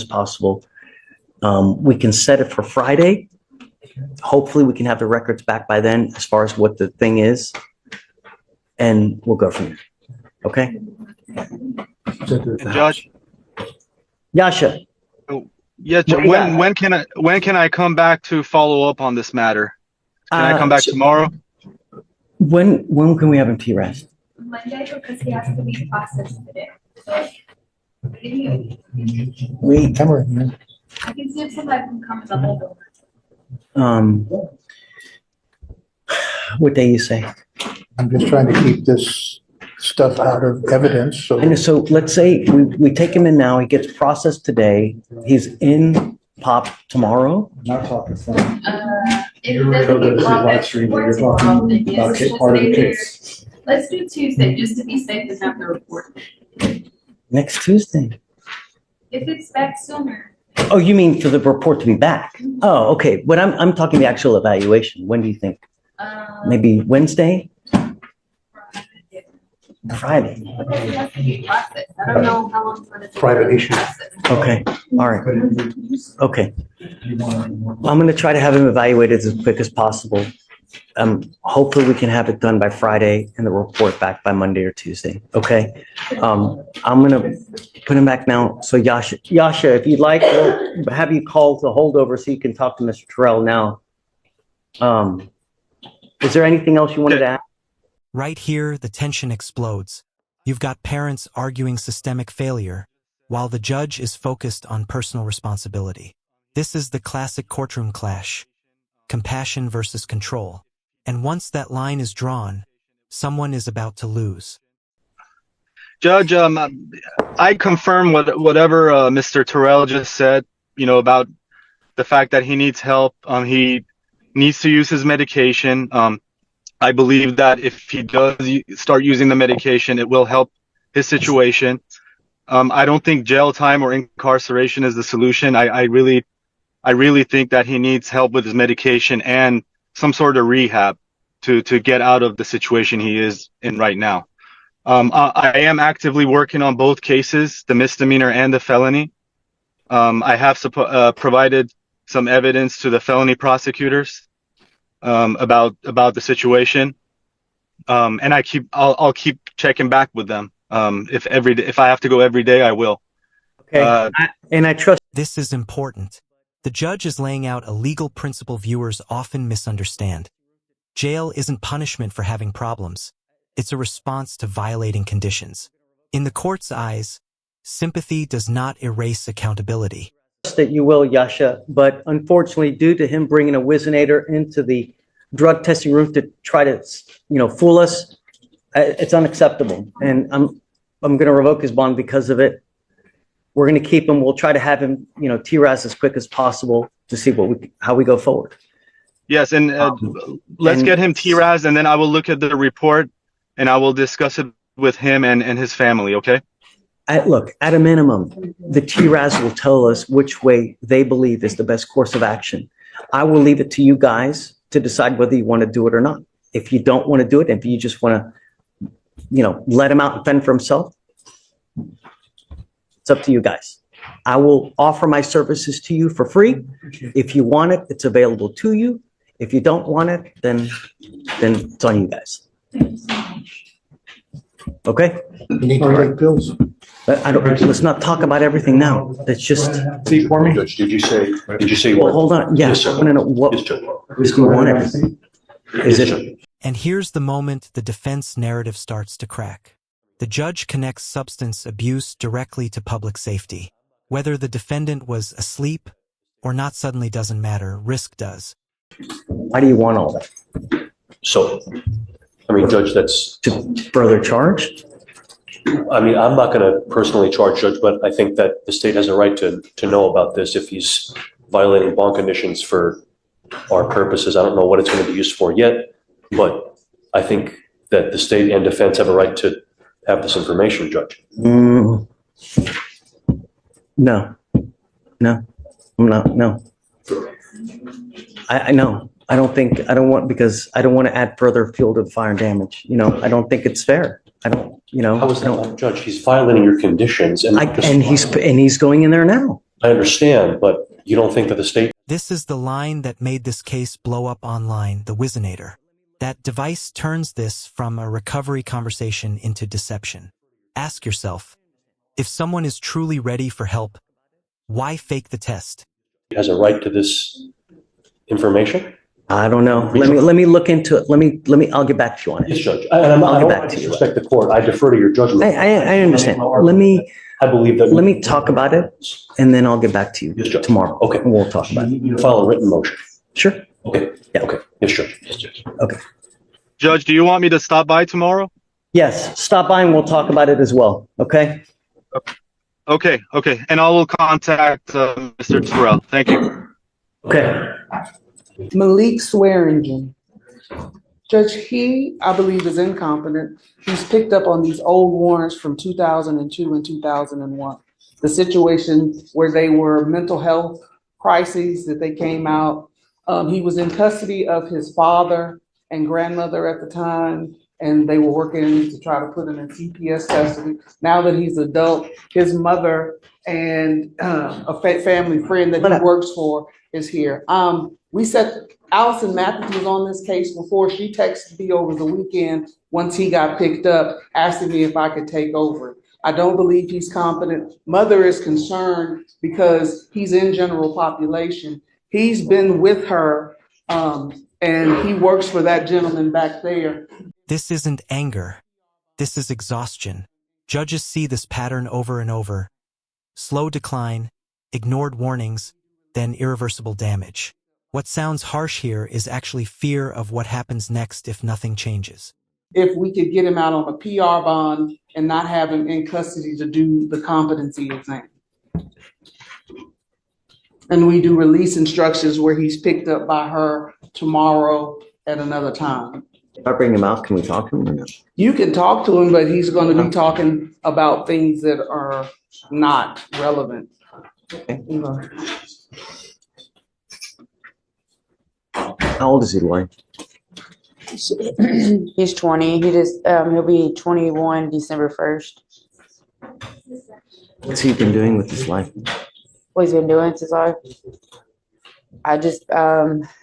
as possible. We can set it for Friday. Hopefully we can have the records back by then as far as what the thing is. And we'll go from there. Okay? And Judge? Yasha. Yeah, when can I come back to follow up on this matter? Can I come back tomorrow? When can we have him TRAS? Monday, because he has to be processed today. So, Wait, come on, man. I can see if somebody can come as a holdover. What day you say? I'm just trying to keep this stuff out of evidence, so. And so let's say we take him in now, he gets processed today, he's in POP tomorrow. Not talking phone. If it doesn't get brought back before tomorrow, then yes, we'll Part of the stay there. case. Let's do Tuesday, just to be safe and have the report. Next Tuesday. If it's back sooner, Oh, you mean for the report to be back? Oh, okay. But I'm talking the actual evaluation. When do you think? Maybe Wednesday? Friday. because it has to be processed. I don't know how long for the. Private issue. Okay, all right. Okay. I'm gonna try to have him evaluated as quick as possible. Hopefully we can have it done by Friday and the report back by Monday or Tuesday, okay? I'm gonna put him back now. So Yasha, if you'd like, we'll have you call the holdover so you can talk to Mr. Terrell now. Is there anything else you wanted to add? Right here, the tension explodes. You've got parents arguing systemic failure, while the judge is focused on personal responsibility. This is the classic courtroom clash. Compassion versus control. And once that line is drawn, someone is about to lose. Judge, I confirm whatever Mr. Terrell just said, about the fact that he needs help. He needs to use his medication. I believe that if he does start using the medication, it will help his situation. I don't think jail time or incarceration is the solution. I really think that he needs help with his medication and some sort of rehab to get out of the situation he is in right now. I am actively working on both cases, the misdemeanor and the felony. I have provided some evidence to the felony prosecutors about the situation, and I'll keep checking back with them. If I have to go every day, I will. Okay, and I trust. This is important. The judge is laying out a legal principle viewers often misunderstand. Jail isn't punishment for having problems. It's a response to violating conditions. In the court's eyes, sympathy does not erase accountability. That you will, Yasha, but unfortunately, due to him bringing a Whizinator into the drug testing room to try to, fool us, it's unacceptable. And I'm going to revoke his bond because of it. We're going to keep him. We'll try to have him, TRAS as quick as possible to see how we go forward. Yes, and let's get him TRAS, and then I will look at the report and I will discuss it with him and his family. Okay. Look, at a minimum, the TRAS will tell us which way they believe is the best course of action. I will leave it to you guys to decide whether you want to do it or not. If you don't want to do it, if you just want to, let him out and fend for himself, it's up to you guys. I will offer my services to you for free. If you want it, it's available to you. If you don't want it, then it's on you guys. Okay? You need to take pills. Let's not talk about everything now. Let's just see for me. Judge, did you say? Well, hold on. Yes, I want to know what Yes, Judge. is going on. Everything. Is it? And here's the moment the defense narrative starts to crack. The judge connects substance abuse directly to public safety. Whether the defendant was asleep or not suddenly doesn't matter. Risk does. Why do you want all that? So, Judge, that's. To further charge? I'm not going to personally charge Judge, but I think that the state has a right to know about this if he's violating bond conditions for our purposes. I don't know what it's going to be used for yet, but I think that the state and defense have a right to have this information, Judge. No. I know. I don't want to add further fuel to the fire and damage. I don't think it's fair. I don't. How is that, Judge? He's violating your conditions, and he's going in there now. I understand, but you don't think that the state This is the line that made this case blow up online, the Whizinator. That device turns this from a recovery conversation into deception. Ask yourself, if someone is truly ready for help, why fake the test? has a right to this information? I don't know. Let me look into it. I'll get back to you on Yes, it. Judge. And I I'll get don't back want to to you. disrespect the court. I defer to your judgment. I understand. I believe that. Let me talk about it and then I'll get back to you Yes, Judge. tomorrow. Okay. And we'll talk about it. You file a written motion. Sure. Okay. Yeah. Okay. Yes, Judge. Yes, Judge. Okay. Judge, do you want me to stop by tomorrow? Yes. Stop by and we'll talk about it as well. Okay. Okay. And I will contact Mr. Terrell. Thank you. Okay. Malik Swearingen. Judge, I believe, is incompetent. He's picked up on these old warrants from 2002 and 2001. The situation where they were mental health crises that they came out. He was in custody of his father and grandmother at the time, and they were working to try to put him in CPS custody. Now that he's adult, his mother and a family friend that he works for is here. Allison Matthews was on this case before. She texted me over the weekend once he got picked up, asking me if I could take over. I don't believe he's competent. Mother is concerned because he's in general population. He's been with her, and he works for that gentleman back there. This isn't anger. This is exhaustion. Judges see this pattern over and over. Slow decline, ignored warnings, then irreversible damage. What sounds harsh here is actually fear of what happens next if nothing changes. If we could get him out on a PR bond and not have him in custody to do the competency exam. And we do release instructions where he's picked up by her tomorrow at another time. If I bring him out, can we talk to him or no? You can talk to him, but he's going to be talking about things that are not relevant. Okay. You know. How old is he, Lauren? He's 20. He'll be 21 December 1st. What's he been doing with his life? What he's been doing since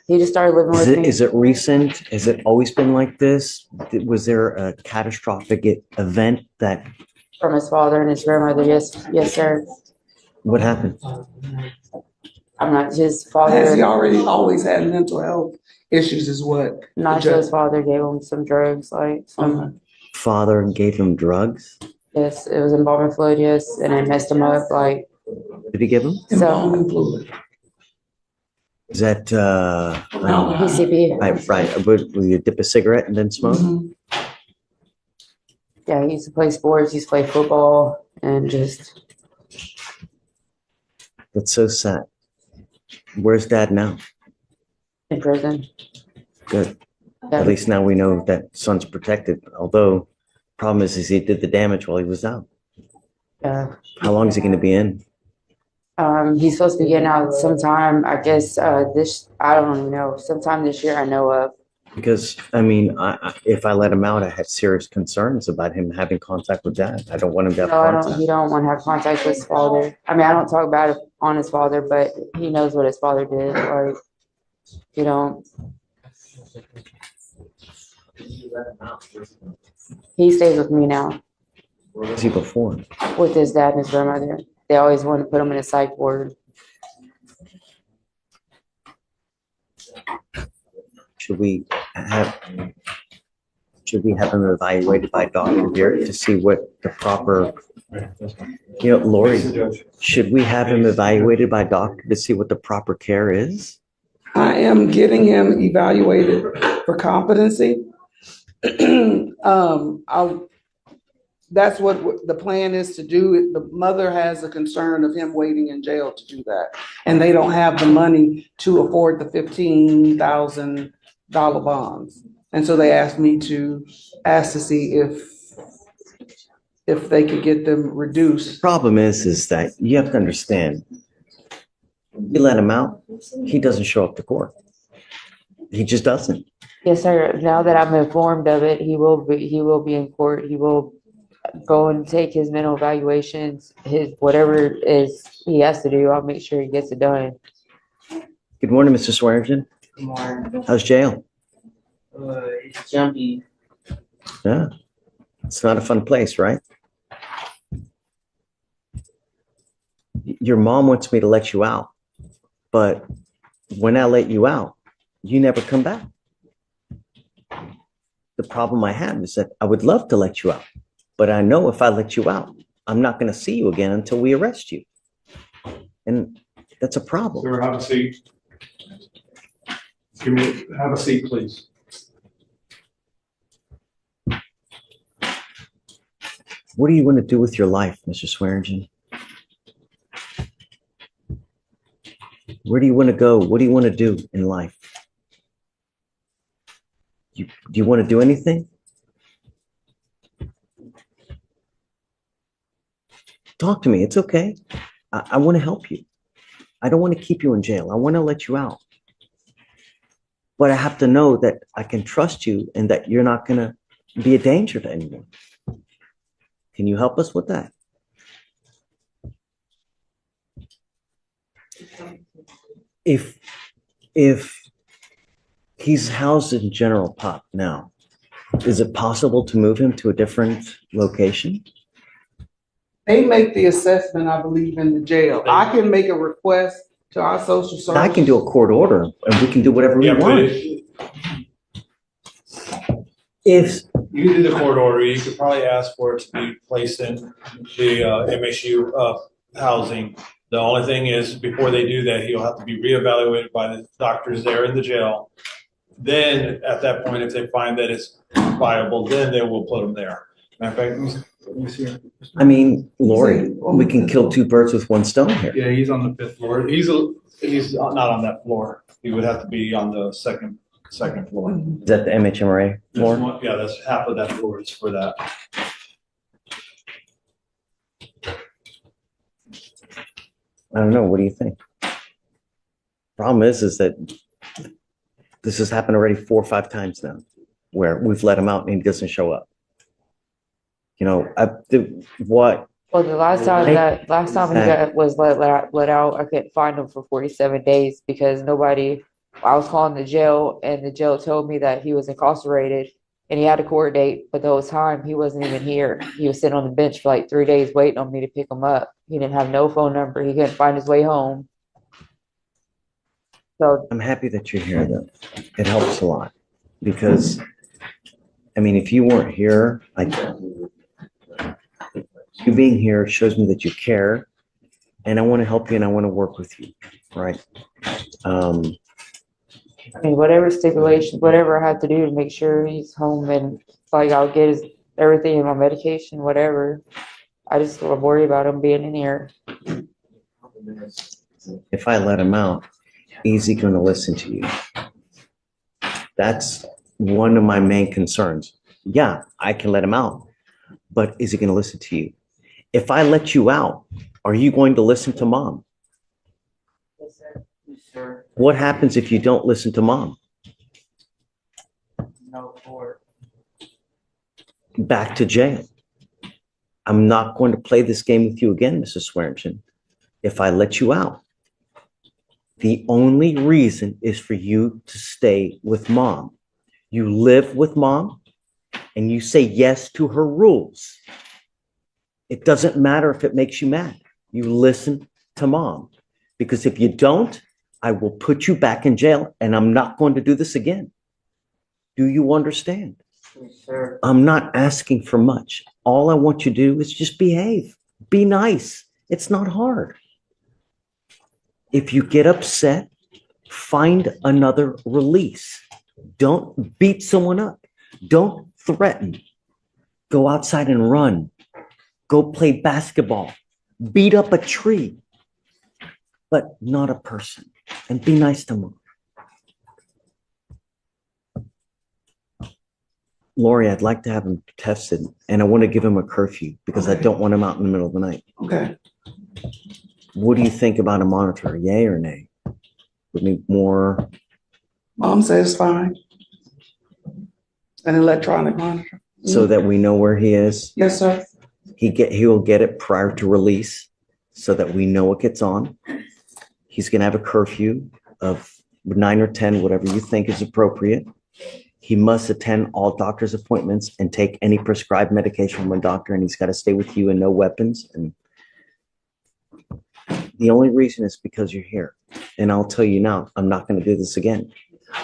he just started living with me. Is it recent? Has it always been like this? Was there a catastrophic event that? From his father and his grandmother. Yes, sir. What happened? I'm not his father. Has he already always had mental health issues is what? Not his father gave him some drugs, like some. Father gave him drugs? Yes, it was embalming fluid, yes, and it messed him up, like. Did he give him? Embalming fluid. Is that, PCP. right, will you dip a cigarette and then smoke? Mhm. Yeah, he used to play sports, he used to play football, and just. That's so sad. Where's dad now? In prison. Good. Yeah. At least now we know that son's protected, although problem is he did the damage while he was out. Yeah. How long is he gonna be in? He's supposed to be getting out sometime, I guess, I don't even know, sometime this year I know of. Because, I mean, if I let him out, I had serious concerns about him having contact with dad. I don't want him to have No, contact. he don't want to have contact with his father. I mean, I don't talk about it on his father, but he knows what his father did. Like, you know, he stays with me now Where was he before? with his dad and his grandmother. They always want to put him in a psych ward. Should we have him evaluated by a doctor here to see what the proper, Lori, should we have him evaluated by a doctor to see what the proper care is? I am getting him evaluated for competency. That's what the plan is to do. The mother has a concern of him waiting in jail to do that. And they don't have the money to afford the $15,000 bonds. And so they asked me to see if they could get them reduced. Problem is that you have to understand, you let him out, he doesn't show up to court. He just doesn't. Yes, sir. Now that I'm informed of it, he will be in court. He will go and take his mental evaluations, his whatever is he has to do. I'll make sure he gets it done. Good morning, Mr. Swearingen. Good morning. How's jail? It's jumpy. Yeah. It's not a fun place, right? Your mom wants me to let you out, but when I let you out, you never come back. The problem I have is that I would love to let you out, but I know if I let you out, I'm not going to see you again until we arrest you. And that's a problem. Sir, have a seat. Have a seat, please. What do you want to do with your life, Mr. Swearingen? Where do you want to go? What do you want to do in life? Do you want to do anything? Talk to me. It's okay. I want to help you. I don't want to keep you in jail. I want to let you out. But I have to know that I can trust you and that you're not going to be a danger to anyone. Can you help us with that? If he's housed in General Pop now, is it possible to move him to a different location? They make the assessment, I believe, in the jail. I can make a request to our social services. I can do a court order and we can do whatever we want. If You can do the court order, you could probably ask for it to be placed in the MSU housing. The only thing is, before they do that, he'll have to be reevaluated by the doctors there in the jail. Then, at that point, if they find that it's viable, then they will put him there. Matter of fact, let me see. I mean, Lori, we can kill two birds with one stone here. Yeah, he's on the 5th floor. He's not on that floor. He would have to be on the second floor. Is that the MHMRA floor? Yeah, that's half of that floor is for that. I don't know. What do you think? Problem is that this has happened already 4 or 5 times now, where we've let him out and he doesn't show up. You know, what? Well, the last time he was let out, I couldn't find him for 47 days because I was calling the jail and the jail told me that he was incarcerated and he had a court date, but the whole time he wasn't even here. He was sitting on the bench for like 3 days waiting on me to pick him up. He didn't have no phone number. He couldn't find his way home. So I'm happy that you're here though. It helps a lot because, I mean, if you weren't here, you being here shows me that you care and I want to help you and I want to work with you, right? I mean, whatever stipulation, whatever I have to do to make sure he's home and like I'll get everything in my medication, whatever. I just want to worry about him being in here. If I let him out, is he going to listen to you? That's one of my main concerns. Yeah, I can let him out, but is he going to listen to you? If I let you out, are you going to listen to mom? Yes, sir. Yes, sir. What happens if you don't listen to mom? No court. Back to jail. I'm not going to play this game with you again, Mrs. Swearingen. If I let you out, the only reason is for you to stay with mom. You live with mom and you say yes to her rules. It doesn't matter if it makes you mad. You listen to mom, because if you don't, I will put you back in jail and I'm not going to do this again. Do you understand? Yes, sir. I'm not asking for much. All I want you to do is just behave. Be nice. It's not hard. If you get upset, find another release. Don't beat someone up. Don't threaten. Go outside and run. Go play basketball. Beat up a tree, but not a person. And be nice to mom. Lori, I'd like to have him tested, and I want to give him a curfew because I don't want him out in the middle of the night. Okay. What do you think about a monitor? Yay or nay? Would need more. Mom says fine. An electronic monitor. So that we know where he is. Yes, sir. He will get it prior to release so that we know it gets on. He's going to have a curfew of 9 or 10, whatever you think is appropriate. He must attend all doctor's appointments and take any prescribed medication from a doctor, and he's got to stay with you and no weapons. And the only reason is because you're here. And I'll tell you now, I'm not going to do this again.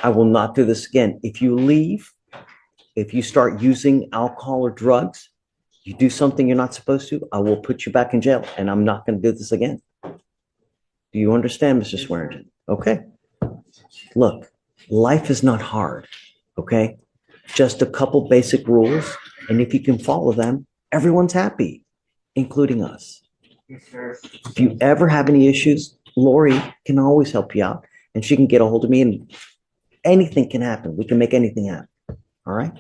I will not do this again. If you leave, if you start using alcohol or drugs, you do something you're not supposed to, I will put you back in jail, and I'm not going to do this again. Do you understand, Mr. Swearingen? Okay. Look, life is not hard, okay? Just a couple basic rules, and if you can follow them, everyone's happy, including us. Yes, sir. If you ever have any issues, Lori can always help you out, and she can get a hold of me, and anything can happen. We can make anything happen. All right?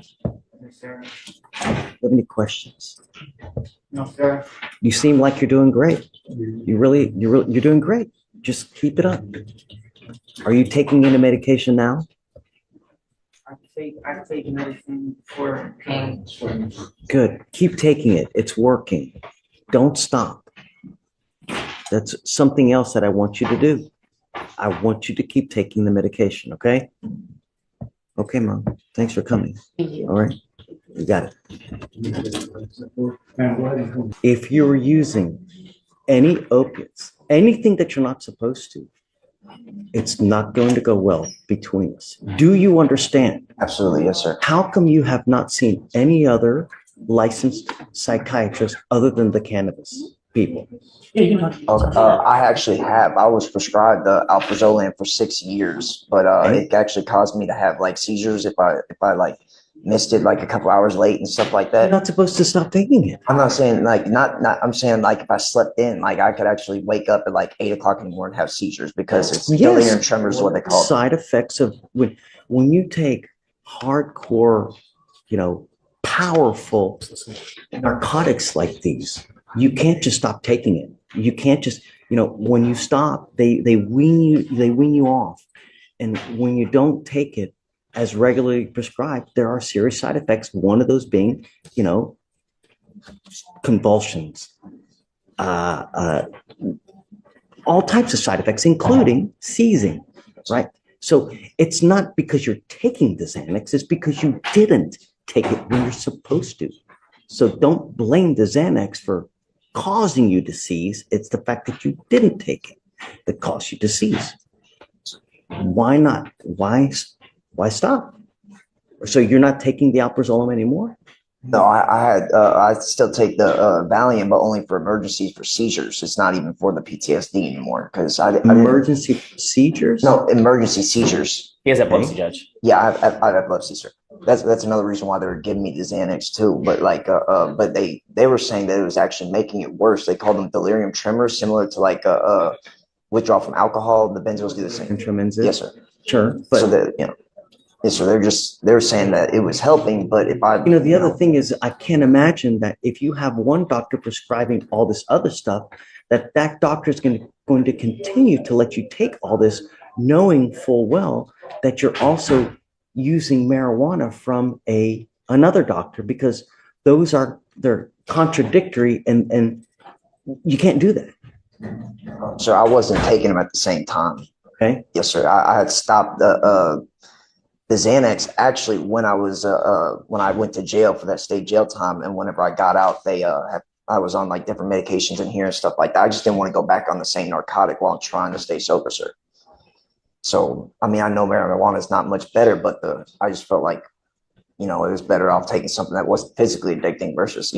Yes, sir. Do you have any questions? No, sir. You seem like you're doing great. You're doing great. Just keep it up. Are you taking any medication now? I take medicine for pain. Good. Keep taking it. It's working. Don't stop. That's something else that I want you to do. I want you to keep taking the medication, okay? Okay, Mom. Thanks for coming. Thank you. All right. You got it. If you're using any opiates, anything that you're not supposed to, it's not going to go well between us. Do you understand? Absolutely, yes, sir. How come you have not seen any other licensed psychiatrist other than the cannabis people? I actually have. I was prescribed alprazolam for 6 years, but it actually caused me to have like seizures if I like missed it like a couple hours late and stuff like that. You're not supposed to stop taking it. I'm not saying like not. I'm saying like if I slept in, like I could actually wake up at like 8 o'clock in the morning and have seizures because it's delirium tremors is what they call it. Side effects of when you take hardcore, powerful narcotics like these, you can't just stop taking it. You can't just, when you stop, they wean you off. And when you don't take it as regularly prescribed, there are serious side effects. One of those being, convulsions, all types of side effects, including seizing, right? So it's not because you're taking the Xanax, it's because you didn't take it when you're supposed to. So don't blame the Xanax for causing you to seize. It's the fact that you didn't take it that caused you to seize. Why not? Why stop? So you're not taking the alprazolam anymore? No, I still take the Valium, but only for emergencies for seizures. It's not even for the PTSD anymore because I emergency seizures. No, emergency seizures. He has epilepsy, Judge. Yeah, I have epilepsy, sir. That's another reason why they were giving me the Xanax too. But like, but they were saying that it was actually making it worse. They called them delirium tremors, similar to like withdrawal from alcohol. The benzos do the same. Yes, sir. Sure, but so that yes, sir. They're saying that it was helping, but if I the other thing is I can't imagine that if you have one doctor prescribing all this other stuff, that doctor is going to continue to let you take all this, knowing full well that you're also using marijuana from another doctor, because they're contradictory and you can't do that. So I wasn't taking them at the same time. Okay. Yes, sir. I had stopped the Xanax actually when I was when I went to jail for that state jail time, and whenever I got out, I was on like different medications in here and stuff like that. I just didn't want to go back on the same narcotic while I'm trying to stay sober, sir. So I mean, I know marijuana is not much better, but I just felt like it was better off taking something that wasn't physically addicting versus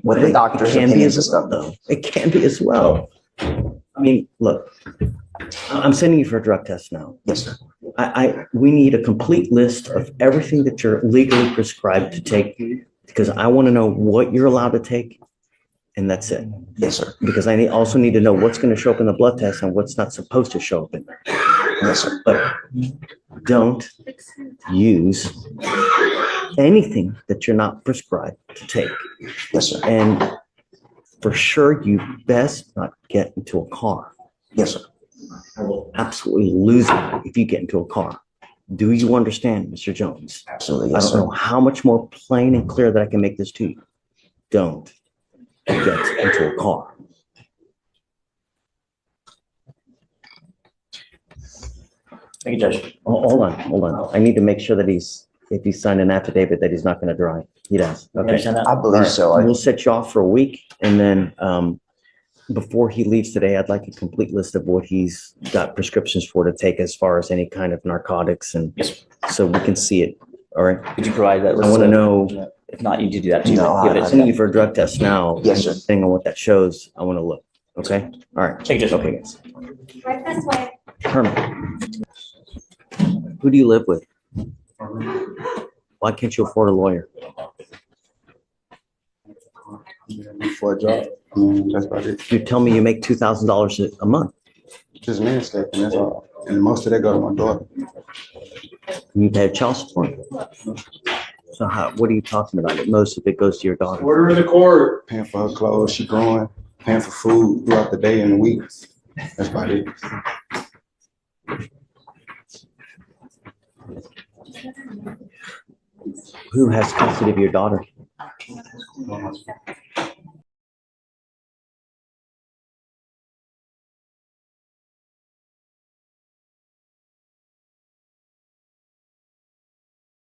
with the doctor's opinions and stuff. Though it can be as well. I mean, look, I'm sending you for a drug test now. Yes, sir. We need a complete list of everything that you're legally prescribed to take, because I want to know what you're allowed to take, and that's it. Yes, sir. Because I also need to know what's going to show up in the blood test and what's not supposed to show up in there. Yes, sir. But don't use anything that you're not prescribed to take. Yes, sir. And for sure, you best not get into a car. Yes, sir. I will absolutely lose you if you get into a car. Do you understand, Mr. Jones? Absolutely. Yes, I don't know how much more plain and clear that I can make this to you. Don't. gets into a car. Thank you, Judge. Hold on. I need to make sure that if he signed an affidavit that he's not gonna drive. He does. You Okay. understand that? I believe so. We'll set you off for a week and then, before he leaves today, I'd like a complete list of what he's got prescriptions for to take as far as any kind of narcotics and Yes. so we can see it. All right. Could you provide that? I want to know, If not, you need to do that too. No, if it's needed for a drug test now. Yes, sir. Depending on what that shows, I want to look. Okay. All right. Thank you, Judge. Okay, guys. Right this way. Herman. Who do you live with? Why can't you afford a lawyer? For a job. That's about it. You tell me you make $2,000 a month. Just landscaping, that's all. And most of that go to my daughter. You pay child support. So what are you talking about? Most of it goes to your daughter. Order in the court. Paying for her clothes, she growing, paying for food throughout the day and the week. That's about it. Who has custody of your daughter?